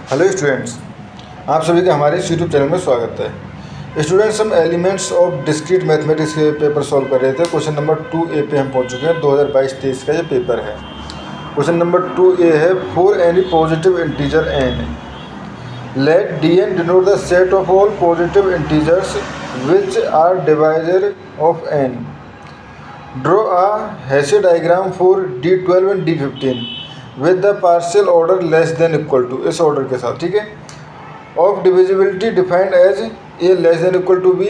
Hello students, आप सभी का हमारे इस यूट्यूब चैनल में स्वागत है। स्टूडेंट्स, हम एलिमेंट्स ऑफ डिस्क्रीट मैथमेटिक्स के पेपर सॉल्व कर रहे थे। क्वेश्चन नंबर 2A पे हम पहुंच चुके हैं। 2022-23 का ये पेपर है। क्वेश्चन नंबर 2A है, for any positive integer n let dn denote the set of all positive integers which are divisor of n। Draw a Hasse diagram for D12 and D15 with the partial order less than equal to, इस order के साथ, ठीक है। Of divisibility defined as A less than equal to B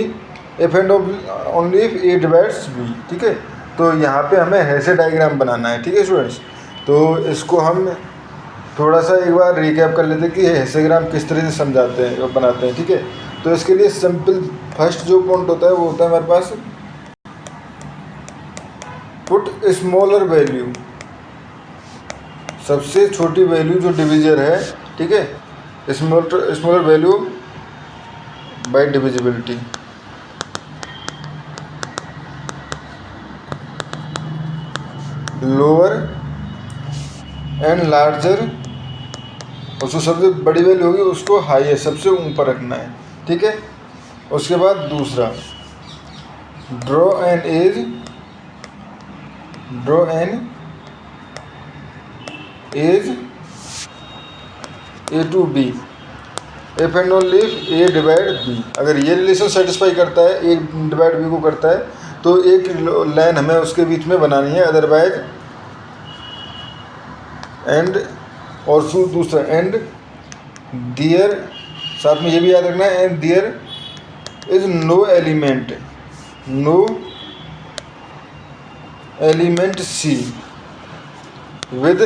if and only if A divides B, ठीक है। तो यहाँ पे हमें ऐसे डायग्राम बनाना है, ठीक है स्टूडेंट्स। तो इसको हम थोड़ा सा एक बार रिकैप कर लेते हैं कि हिस्टोग्राम किस तरह से समझाते हैं और बनाते हैं, ठीक है। तो इसके लिए सिंपल फर्स्ट जो पॉइंट होता है वो होता है हमारे पास पुट स्मॉलर वैल्यू, सबसे छोटी वैल्यू जो डिविजर है, ठीक है, smaller value by divisibility. Lower and larger, और जो सबसे बड़ी वैल्यू होगी उसको हाईएस्ट, सबसे ऊपर रखना है, ठीक है। उसके बाद दूसरा, draw an a to B if and only if a divide b. अगर ये रिलेशन सेटिस्फाई करता है, ए डिवाइड बी को करता है, तो एक लाइन हमें उसके बीच में बनानी है, अदरवाइज एंड, और दूसरा एंड दियर, साथ में ये भी याद रखना है, and there is no element c with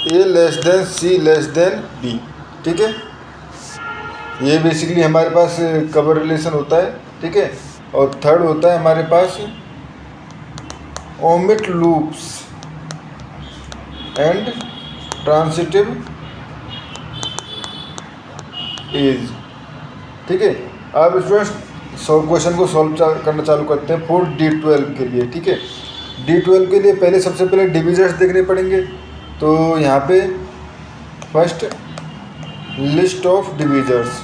a less than c less than b, ठीक है। ये बेसिकली हमारे पास कवर रिलेशन होता है, ठीक है। और थर्ड होता है हमारे पास omit loops and transitive edge, ठीक है। अब स्टूडेंट्स क्वेश्चन को सॉल्व करना चालू करते हैं फॉर D12 के लिए, ठीक है। D12 के लिए पहले सबसे पहले डिविजर्स देखने पड़ेंगे। तो यहाँ पे फर्स्ट लिस्ट ऑफ डिविजर्स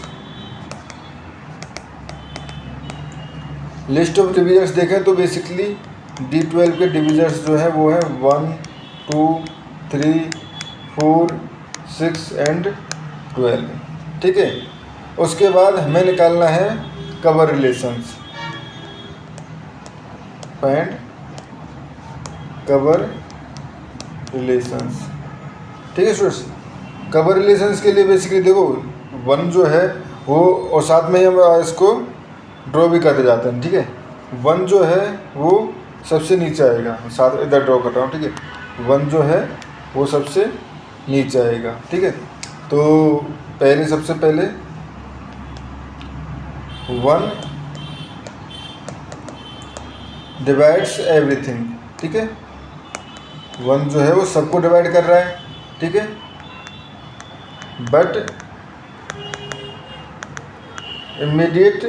देखें तो बेसिकली D12 के डिविजर्स जो है वो है 1, 2, 3, 4, 6 एंड 12, ठीक है। उसके बाद हमें निकालना है cover relations, find cover relations, ठीक है स्टूडेंट्स। कवर रिलेशंस के लिए बेसिकली देखो 1 जो है वो, और साथ में हम इसको ड्रॉ भी करते जाते हैं, ठीक है। 1 जो है वो सबसे नीचे आएगा, साथ इधर ड्रॉ कर रहा हूँ, ठीक है। 1 जो है वो सबसे नीचे आएगा, ठीक है। तो सबसे पहले 1 डिवाइड्स एवरीथिंग, ठीक है। 1 जो है वो सबको डिवाइड कर रहा है, ठीक है। But immediate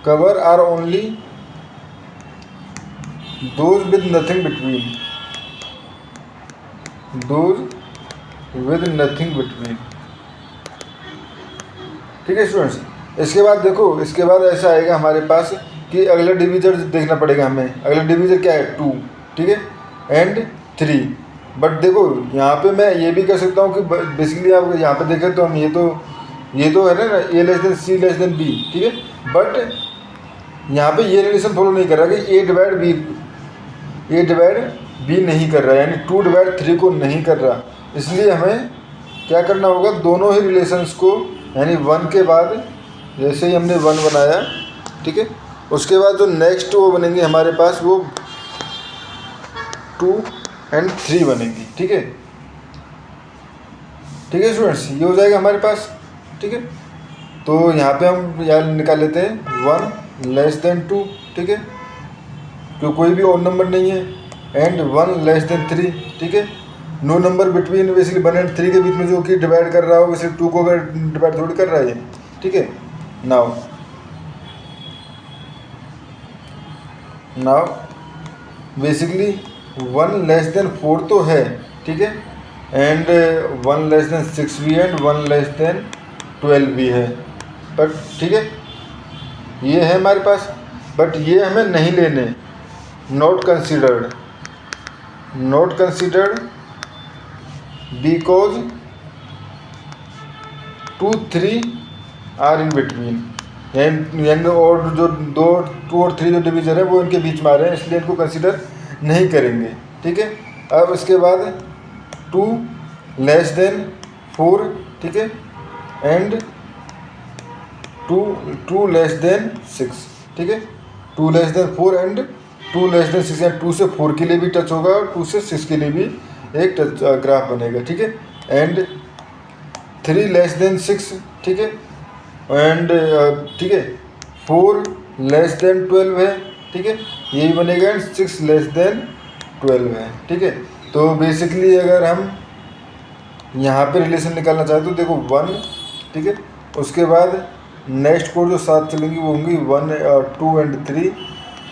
cover are only those with nothing between, ठीक है स्टूडेंट्स। इसके बाद देखो, इसके बाद ऐसा आएगा हमारे पास कि अगला डिविजर देखना पड़ेगा हमें। अगला डिविजर क्या है? 2, ठीक है, एंड 3। बट देखो यहाँ पे मैं ये भी कर सकता हूँ कि बेसिकली आप यहाँ पे देखें तो हम ये तो है ना ए less than c less than b, ठीक है। बट यहाँ पे ये रिलेशन फॉलो नहीं कर रहा कि ए डिवाइड बी नहीं कर रहा, यानी 2 डिवाइड 3 को नहीं कर रहा। इसलिए हमें क्या करना होगा, दोनों ही रिलेशंस को, यानी 1 के बाद जैसे ही हमने 1 बनाया, ठीक है, उसके बाद जो नेक्स्ट वो बनेंगे हमारे पास वो 2 एंड 3 बनेंगी, ठीक है। ठीक है स्टूडेंट्स, ये हो जाएगा हमारे पास, ठीक है। तो यहाँ पे हम यार निकाल लेते हैं 1 लेस देन 2, ठीक है, क्योंकि कोई भी और नंबर नहीं है, एंड 1 लेस देन 3, ठीक है। No number between basically 1 and 3 के बीच में जो कि डिवाइड कर रहा हो, वैसे 2 को अगर डिवाइड थोड़ी कर रहा है ये, ठीक है। नाउ बेसिकली 1 लेस देन 4 तो है, ठीक है, एंड 1 लेस देन 6 भी एंड 1 लेस देन 12 भी है। बट ठीक है, ये है हमारे पास, बट ये हमें नहीं लेने, not considered because 2 3 are in between, यानी और जो 2 और 3 जो डिवीज़र है वो इनके बीच में आ रहे हैं, इसलिए इनको कंसिडर नहीं करेंगे। ठीक है, अब इसके बाद 2 लेस देन 4, ठीक है, एंड 2 लेस देन 6, ठीक है, 2 less than 4 and 2 less than 6, and 2 से 4 के लिए भी टच होगा और 2 से 6 के लिए भी एक टच ग्राफ बनेगा। ठीक है, एंड 3 लेस देन 6, ठीक है, एंड ठीक है 4 लेस देन 12 है, ठीक है, ये भी बनेगा, एंड 6 लेस देन 12 है। ठीक है, तो बेसिकली अगर हम यहाँ पे रिलेशन निकालना चाहते तो देखो 1, ठीक है, उसके बाद नेक्स्ट कोड जो 7 चलेंगी वो होंगी 1 2 एंड 3,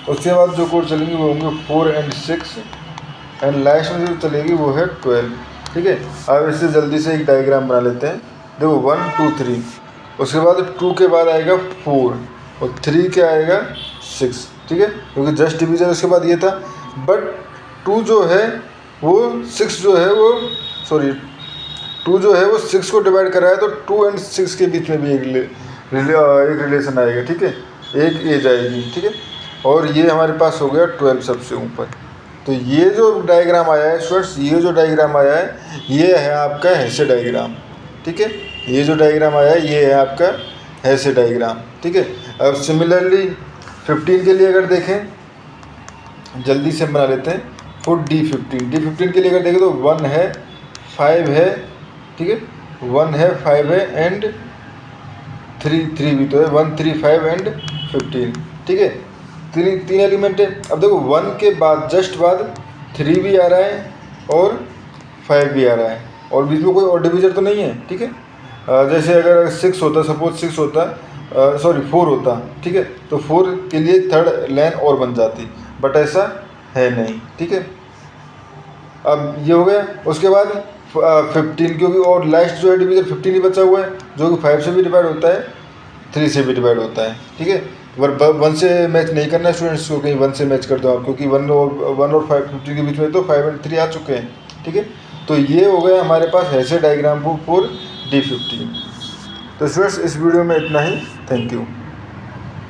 उसके बाद जो कोड चलेंगी वो होंगे 4 एंड 6, एंड लास्ट में जो चलेगी वो है 12। ठीक है, अब इससे जल्दी से एक डायग्राम बना लेते हैं। देखो 1 2 3, उसके बाद 2 के बाद आएगा 4 और 3 के आएगा 6, ठीक है, क्योंकि जस्ट डिवीज़न उसके बाद ये था। बट 2 जो है वो 6 जो है वो 2 जो है वो 6 को डिवाइड कर रहा है, तो 2 एंड 6 के बीच में भी एक रिलेशन आएगा। ठीक है, एक एज आएगी। ठीक है, और ये हमारे पास हो गया 12 सबसे ऊपर। तो ये जो डायग्राम आया है स्टूडेंट्स, ये जो डायग्राम आया है ये है आपका हेसे डायग्राम। ठीक है, ये जो डायग्राम आया है ये है आपका हेसे डायग्राम। ठीक है, अब सिमिलरली 15 के लिए अगर देखें, जल्दी से बना लेते हैं। फॉर D15 के लिए अगर देखें तो 1 है 5 है, ठीक है, 1 है 5 है एंड 3 भी तो है, 1 3 5 एंड 15। ठीक है, तीन एलिमेंट है। अब देखो 1 के बाद जस्ट बाद 3 भी आ रहा है और 5 भी आ रहा है, और बीच में कोई और डिवीजर तो नहीं है। ठीक है, जैसे अगर 6 होता, सपोज 6 होता, 4 होता, ठीक है, तो 4 के लिए थर्ड लाइन और बन जाती, बट ऐसा है नहीं। ठीक है, अब ये हो गया। उसके बाद 15, क्योंकि और लास्ट जो है डिवीजर 15 ही बचा हुआ है, जो कि 5 से भी डिवाइड होता है, 3 से भी डिवाइड होता है। ठीक है, 1 से मैच नहीं करना स्टूडेंट्स को, कहीं 1 से मैच कर दो आप, क्योंकि 1 और 5 15 के बीच में तो 5 एंड 3 आ चुके हैं। ठीक है, तो ये हो गया हमारे पास ऐसे डायग्राम फॉर D15। तो स्टूडेंट्स इस वीडियो में इतना ही। Thank you.